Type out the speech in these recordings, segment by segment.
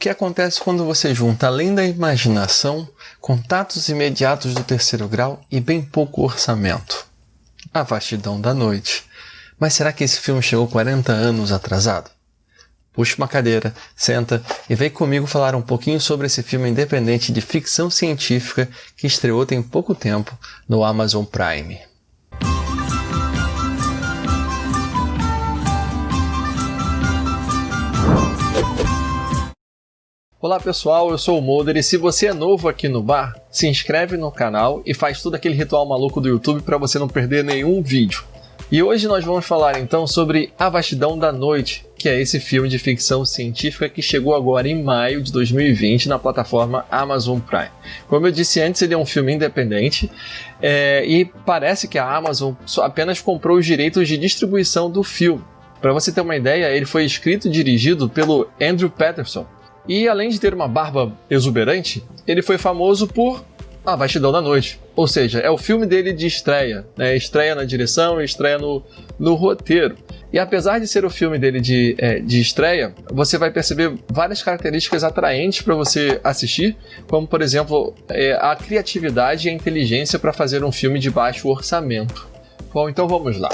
que acontece quando você junta, além da imaginação, contatos imediatos do terceiro grau e bem pouco orçamento? A vastidão da noite. Mas será que esse filme chegou 40 anos atrasado? Puxa uma cadeira, senta e vem comigo falar um pouquinho sobre esse filme independente de ficção científica que estreou tem pouco tempo no Amazon Prime. Olá pessoal, eu sou o Mulder e se você é novo aqui no bar, se inscreve no canal e faz todo aquele ritual maluco do YouTube para você não perder nenhum vídeo. E hoje nós vamos falar então sobre A Vastidão da Noite, que é esse filme de ficção científica que chegou agora em maio de 2020 na plataforma Amazon Prime. Como eu disse antes, ele é um filme independente e parece que a Amazon só apenas comprou os direitos de distribuição do filme. Para você ter uma ideia, ele foi escrito e dirigido pelo Andrew Patterson. E além de ter uma barba exuberante, ele foi famoso por A Vastidão da Noite. Ou seja, é o filme dele de estreia, né? Estreia na direção e estreia no roteiro. E apesar de ser o filme dele de estreia, você vai perceber várias características atraentes para você assistir, como por exemplo, a criatividade e a inteligência para fazer um filme de baixo orçamento. Bom, então vamos lá.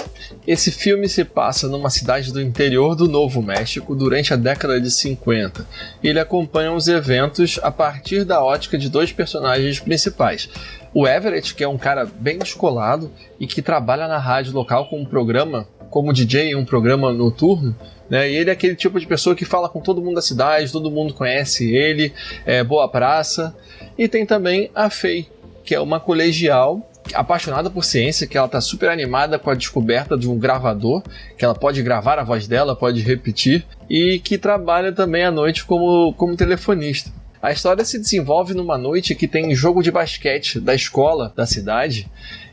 Esse filme se passa numa cidade do interior do Novo México durante a década de 50. Ele acompanha os eventos a partir da ótica de dois personagens principais. O Everett, que é um cara bem descolado e que trabalha na rádio local com um programa, como DJ em um programa noturno, né? E ele é aquele tipo de pessoa que fala com todo mundo da cidade, todo mundo conhece ele, é boa praça. E tem também a Faye, que é uma colegial apaixonada por ciência, que ela está super animada com a descoberta de um gravador, que ela pode gravar a voz dela, pode repetir, e que trabalha também à noite como telefonista. A história se desenvolve numa noite que tem jogo de basquete da escola da cidade,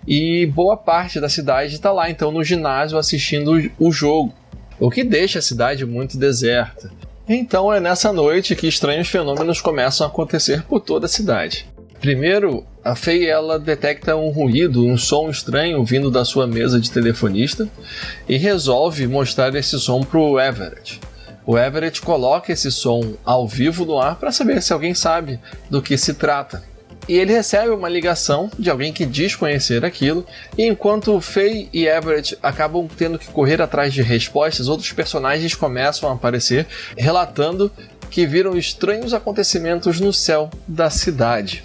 e boa parte da cidade está lá então no ginásio assistindo o jogo, o que deixa a cidade muito deserta. Então é nessa noite que estranhos fenômenos começam a acontecer por toda a cidade. Primeiro, a Faye ela detecta um ruído, um som estranho vindo da sua mesa de telefonista e resolve mostrar esse som para o Everett. O Everett coloca esse som ao vivo no ar para saber se alguém sabe do que se trata. E ele recebe uma ligação de alguém que diz conhecer aquilo, e enquanto Faye e Everett acabam tendo que correr atrás de respostas, outros personagens começam a aparecer, relatando que viram estranhos acontecimentos no céu da cidade.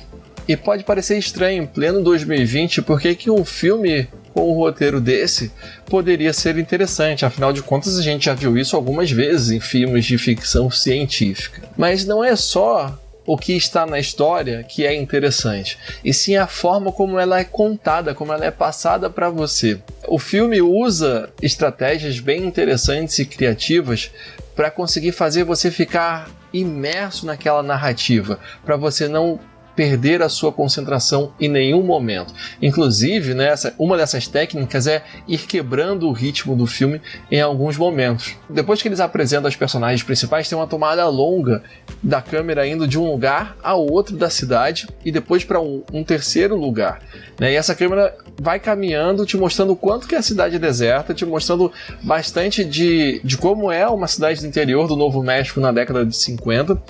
E pode parecer estranho em pleno 2020 porque que um filme com um roteiro desse poderia ser interessante, afinal de contas a gente já viu isso algumas vezes em filmes de ficção científica. Mas não é só o que está na história que é interessante, e sim a forma como ela é contada, como ela é passada para você. O filme usa estratégias bem interessantes e criativas para conseguir fazer você ficar imerso naquela narrativa, para você não perder a sua concentração em nenhum momento. Inclusive, né, uma dessas técnicas é ir quebrando o ritmo do filme em alguns momentos. Depois que eles apresentam os personagens principais, tem uma tomada longa da câmera indo de um lugar a outro da cidade e depois para um terceiro lugar, né? E essa câmera vai caminhando, te mostrando o quanto que a cidade é deserta, te mostrando bastante de como é uma cidade do interior do Novo México na década de 50,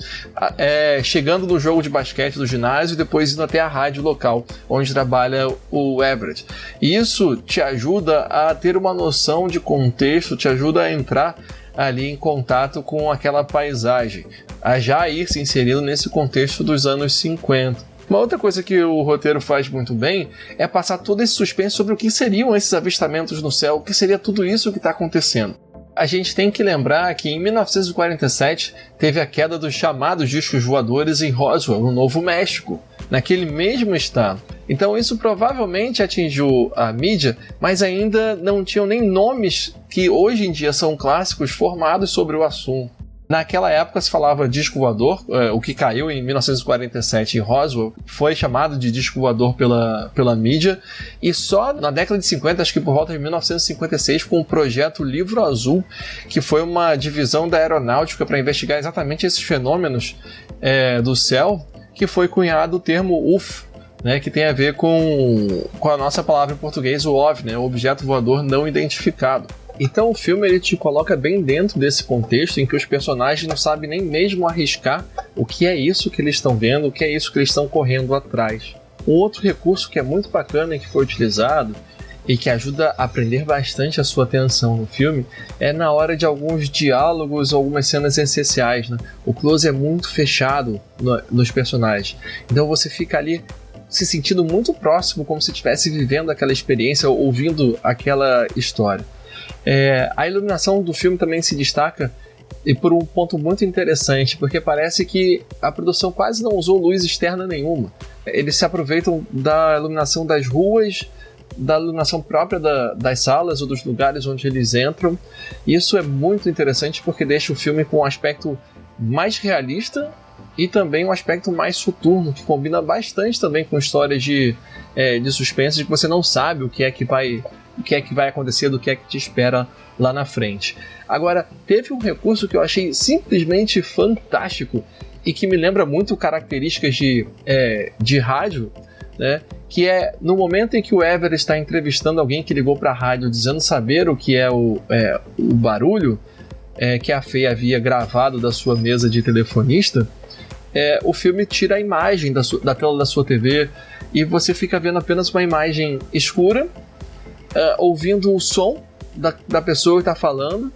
chegando no jogo de basquete do ginásio e depois indo até a rádio local, onde trabalha o Everett. E isso te ajuda a ter uma noção de contexto, te ajuda a entrar ali em contato com aquela paisagem, a já ir se inserindo nesse contexto dos anos 50. Uma outra coisa que o roteiro faz muito bem é passar todo esse suspense sobre o que seriam esses avistamentos no céu, o que seria tudo isso que está acontecendo. A gente tem que lembrar que em 1947 teve a queda dos chamados discos voadores em Roswell, no Novo México, naquele mesmo estado. Então isso provavelmente atingiu a mídia, mas ainda não tinham nem nomes que hoje em dia são clássicos formados sobre o assunto. Naquela época se falava disco voador, o que caiu em 1947 em Roswell foi chamado de disco voador pela mídia, e só na década de 50, acho que por volta de 1956, com o projeto Livro Azul, que foi uma divisão da aeronáutica para investigar exatamente esses fenômenos do céu, que foi cunhado o termo UFO, né, que tem a ver com a nossa palavra em português, o OVNI, né, o objeto voador não identificado. Então o filme ele te coloca bem dentro desse contexto em que os personagens não sabem nem mesmo arriscar o que é isso que eles estão vendo, o que é isso que eles estão correndo atrás. Um outro recurso que é muito bacana e que foi utilizado e que ajuda a prender bastante a sua atenção no filme é na hora de alguns diálogos ou algumas cenas essenciais, né? O close é muito fechado nos personagens, então você fica ali se sentindo muito próximo, como se estivesse vivendo aquela experiência, ouvindo aquela história. A iluminação do filme também se destaca e por um ponto muito interessante, porque parece que a produção quase não usou luz externa nenhuma. Eles se aproveitam da iluminação das ruas, da iluminação própria das salas ou dos lugares onde eles entram. Isso é muito interessante porque deixa o filme com um aspecto mais realista e também um aspecto mais soturno, que combina bastante também com histórias de suspense, de que você não sabe o que é que vai acontecer, do que é que te espera lá na frente. Agora, teve um recurso que eu achei simplesmente fantástico e que me lembra muito características de rádio, né? Que é no momento em que o Everett está entrevistando alguém que ligou para a rádio dizendo saber o que é o barulho que a Faye havia gravado da sua mesa de telefonista. O filme tira a imagem da tela da sua TV e você fica vendo apenas uma imagem escura, ouvindo o som da pessoa que está falando,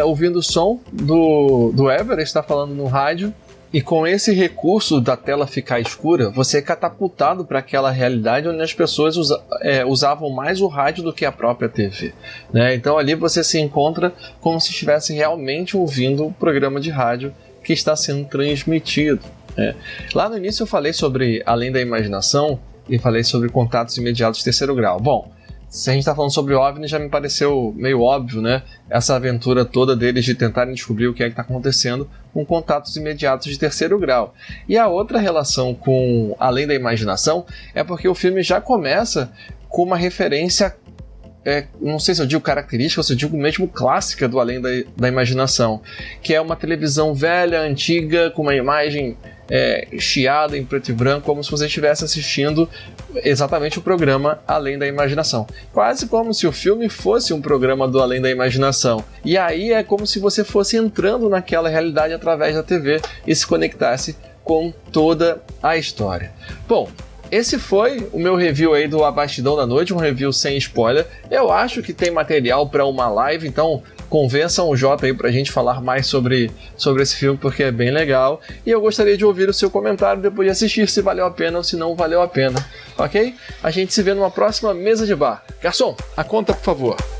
ouvindo o som do Everett está falando no rádio. E com esse recurso da tela ficar escura, você é catapultado para aquela realidade onde as pessoas usavam mais o rádio do que a própria TV, né? Então ali você se encontra como se estivesse realmente ouvindo o programa de rádio que está sendo transmitido, né? Lá no início eu falei sobre Além da Imaginação e falei sobre contatos imediatos de terceiro grau. Bom, se a gente está falando sobre OVNI, já me pareceu meio óbvio, né? Essa aventura toda deles de tentarem descobrir o que é que está acontecendo com contatos imediatos de terceiro grau. E a outra relação com Além da Imaginação é porque o filme já começa com uma referência, não sei se eu digo característica ou se eu digo mesmo clássica do Além da Imaginação, que é uma televisão velha, antiga, com uma imagem chiada em preto e branco, como se você estivesse assistindo exatamente o programa Além da Imaginação. Quase como se o filme fosse um programa do Além da Imaginação. E aí é como se você fosse entrando naquela realidade através da TV e se conectasse com toda a história. Bom, esse foi o meu review aí do A Bastidão da Noite, um review sem spoiler. Eu acho que tem material para uma live, então convençam o Jota aí pra gente falar mais sobre esse filme, porque é bem legal. E eu gostaria de ouvir o seu comentário depois de assistir, se valeu a pena ou se não valeu a pena, ok? A gente se vê numa próxima mesa de bar. Garçom, a conta, por favor.